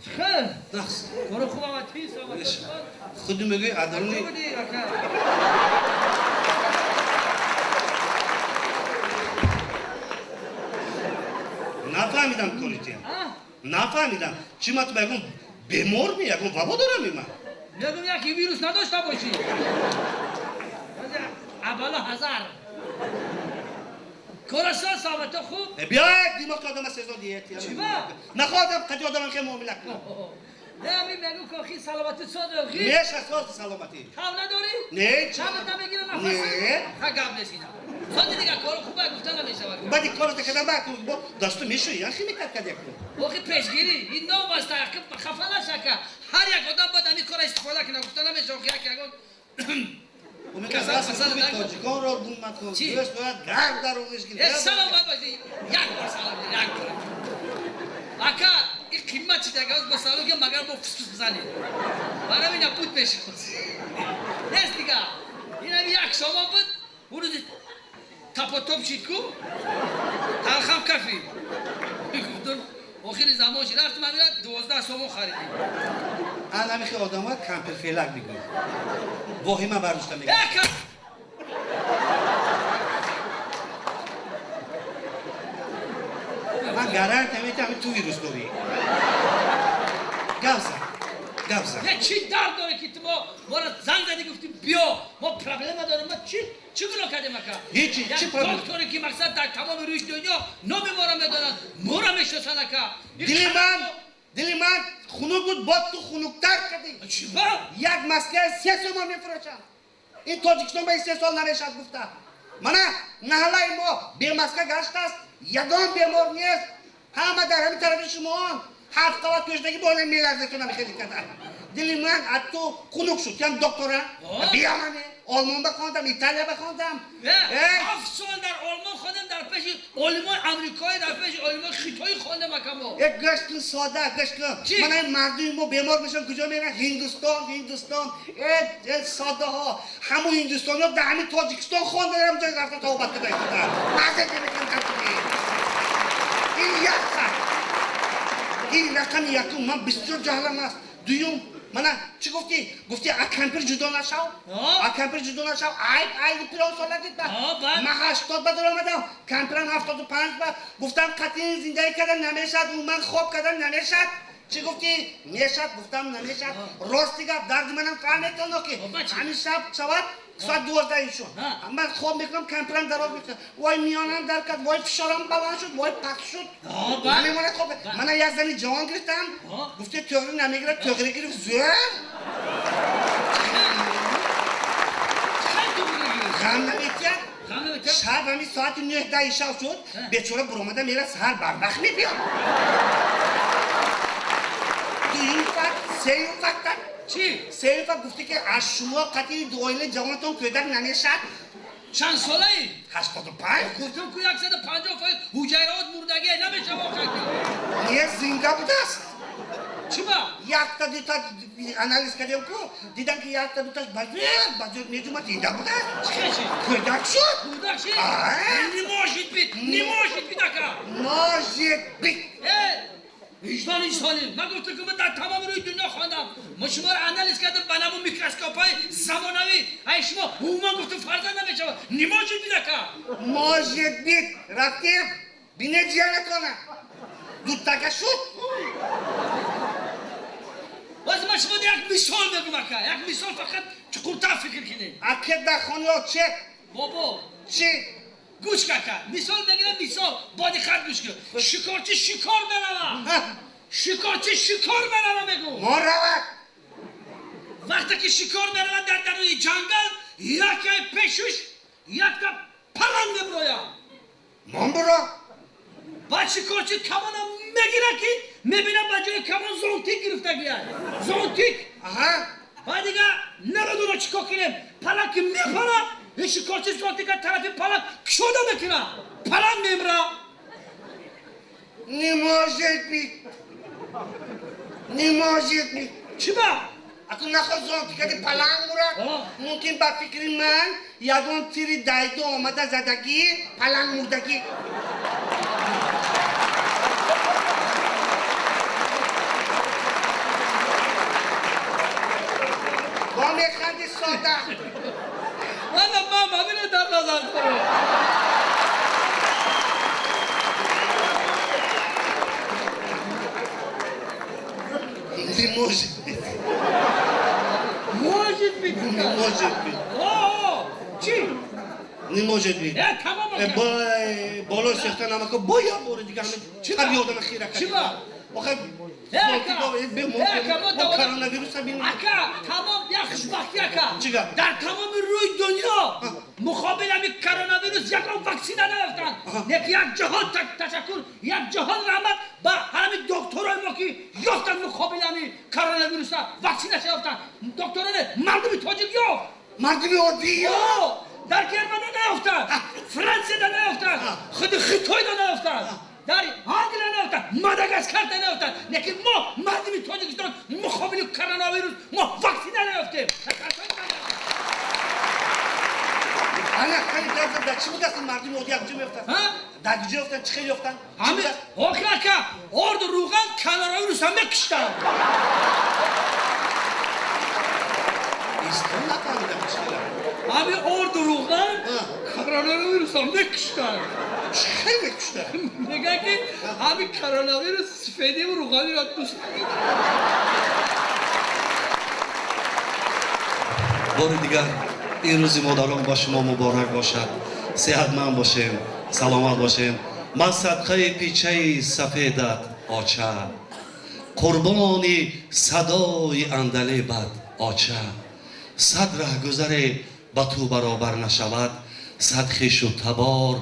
خیر نخست برو خوب آمد پیس آمد خودی میگوی عدالنی چه بودی اکا نفهمیدم کلیتیم نفهمیدم چی ما تو بگم بیمار می یکم وبا دارم من میگم یکی ویروس نداشته باشی اولا هزار کورشان ثابت خوب بیا دیماغ آدم سزا دیتی چی با؟ نخواهم قدی آدم که معامله کنم نه می میگم که سلامتی صادقی نیش اساس سلامتی کم نداری؟ نه چند نمیگیره نفس؟ نه هگم نشیدم خود دیگه کار خوبه گفتن نمیشه بعدی کارو تکدم با دستو میشوی یا خیلی کد کنم اوکی پیشگیری این نو بسته که خفه نشه که هر یک آدم باید این کار استفاده کنه گفتن نمیشه اوکی یک و میگه راست خوبی تاجیکان را بوم مکن چی؟ دوست باید گرد در اونش گیره سلامت باشی یک بار سلام یک بار اکا این قیمت چی دیگه با سلام که مگر با فسفس بزنی برای این بود پیش نیست دیگه این هم یک شما بود اون رو تپ و توپ شید کو تلخم کفی گفتن آخر زمانش رفتم من 12 سومو خریدیم انا میخه آدم ها کمپر فیلک میگن واهی من برداشتم میگم من گرانت میتونم تو ویروس داری گفزم نه چی درد داره که تو ما را زنگ زدی گفتیم بیا ما پرابلم داریم ما چی گناه کردیم اکا هیچی چی پرابلم دکتری که مقصد در تمام روی دنیا نام ما را میدونن ما را میشناسن اکا دلی من خنک بود باد تو خنک‌تر کردی چی با؟ یک مسکه 3 سوم میفروشم این تاجیکستان به 3 سال نمیشد گفته من نهلای ما به مسکه گشت است یگان بیمار نیست همه در همین طرف شما 7 قوت پیشنگی باید میلرزه تو نمیخیلی کردن دلی من از تو خنک شد کم دکتره بیا منه آلمان بخواندم ایتالیا بخواندم 7 سال در آلمان خواندم در پیش علمان امریکایی در پیش علمان خیتایی خواندم اکا یک گشتن ساده گشتن من این مردم ما بیمار میشن کجا میرن هندوستان ساده ها همون هندوستانی ها در همین تاجیکستان خوانده دارم جای رفتن تا اوبت کده کردن مزه نمیکنم این رقم یکم من بسیار جهلم است دویم من چی گفتی اکمپر جدا نشو اکمپر جدا نشو ای پیران ساله دید من 80 بدر آمدم کمپرم 75 با گفتم قطعی زندگی کردن نمیشد اون من خواب کردن نمیشد چی گفتی؟ میشد گفتم نمیشد راستی گفت درد منم فهمیدن که همین شب شود ساعت 12 ایشون من خواب میکنم کمپرم دراز میکنم وای میانم در کرد وای فشارم بلند شد وای پخ شد نمیمونه خوب من یک زنی جوان گرفتم گفتی تغری نمیگیره تغری گرفت زور غم نمیتید شب همین ساعت 9 شب شد بیچاره برآمده میره سهر بروقت میبیاد دویم فقط سوم فقط چی؟ سوم فقط گفتی که از شما قطعی دوایل جوانتون کودک نمیشد چند ساله ای؟ 85 گفتم که 150 فایل حجیرات مردگی نمیشه واقعا نیه زنده بوده است چی با؟ یک تا دو تا انالیز کردیم که دیدم که یک تا دو تاش بجور نیجومت زنده بوده است چی؟ کودک شد کودک شد؟ نماشید بید اکا ناشید بید وجدان انسانی من گفتم که من در تمام روی دنیا خواندم ما شما رو انالیز کردم بنامون میکروسکوپ‌های زمانوی ای شما من گفتم فرزند نمیشه نماشید بید اکا ناشید بید رفتیم بینه جیه نکنه دود تکه شد باز من شما یک مثال بگم اکا یک مثال فقط چقدر فکر کنید اکه در خانه ها چه؟ بابا چی؟ گوش کن مثال بگیرم مثال بادی خط گوش کن شکارچی شکار بروه شکارچی شکار بروه بگو ما روه وقتی که شکار بروه در درون جنگل یکی پیشوش یک تا پلنگ بروه من برو بعد شکارچی کمانم میگیره که میبینم بجای کمان زونتیک گرفته بیاد زونتیک بعد دیگه نمیدونه چیکار کنیم پلنگ که میپره این شکارچی زونتیک طرف پلنگ کشوده میکنه پلنگ میمره نمازید بید چی با؟ اکو نخواست زونتیک دی پلنگ مرد ممکن با فکر من یادون تیری دایدو آمده زدگی پلنگ مردگی میخندی ساده والا ماما بینه در نظر کنم موجود بید چی؟ نموجود بید تمام بالا سیختن همه که باید باره دیگه همه چی هم یادم خیره کرد چی با؟ آخه ما کرونا ویروس هم بینیم اکا تمام یک خوشبختی اکا چیگه؟ در تمام روی دنیا مقابل همین کرونا ویروس یک واکسینه نیافتن یک جهان تشکر یک جهان رحمت با همین دکترای ما که یافتن مقابل همین کرونا ویروس واکسینه یافتن دکتران مردم تاجیک یافت مردم عادی در گرمانه نیافتن فرانسه نیافتن خود خیتای نیافتن در آنگل نیافتن ماداگاسکار نیافتن لیکن ما مردم تاجیکستان مقابل کرونا ویروس ما واکسینه نیافتیم خیلی در چی بود اصلا مردم عادی کجا میافتن در کجا افتن چه خیلی افتن همین اوکی اکا ارد روغن کرونا ویروس هم میکشتن ایستان نفهمیدم چیه همین ارد روغن کرونا ویروس هم میکشتن چه میکشتن میگه که همین کرونا ویروس سفیدی و روغنی را دوست بار دیگر این روز مادران با شما مبارک باشد صحتمند باشیم سلامت باشیم من صدقه پیچه سفیدت آچه قربانی صدای اندلیبت آچه صد ره گذری با تو برابر نشود صد خویش و تبار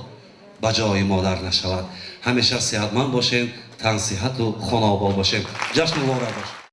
به جای مادر نشود همیشه صحتمند باشین تن صحت و خانه آباد باشین جشن مبارک باشین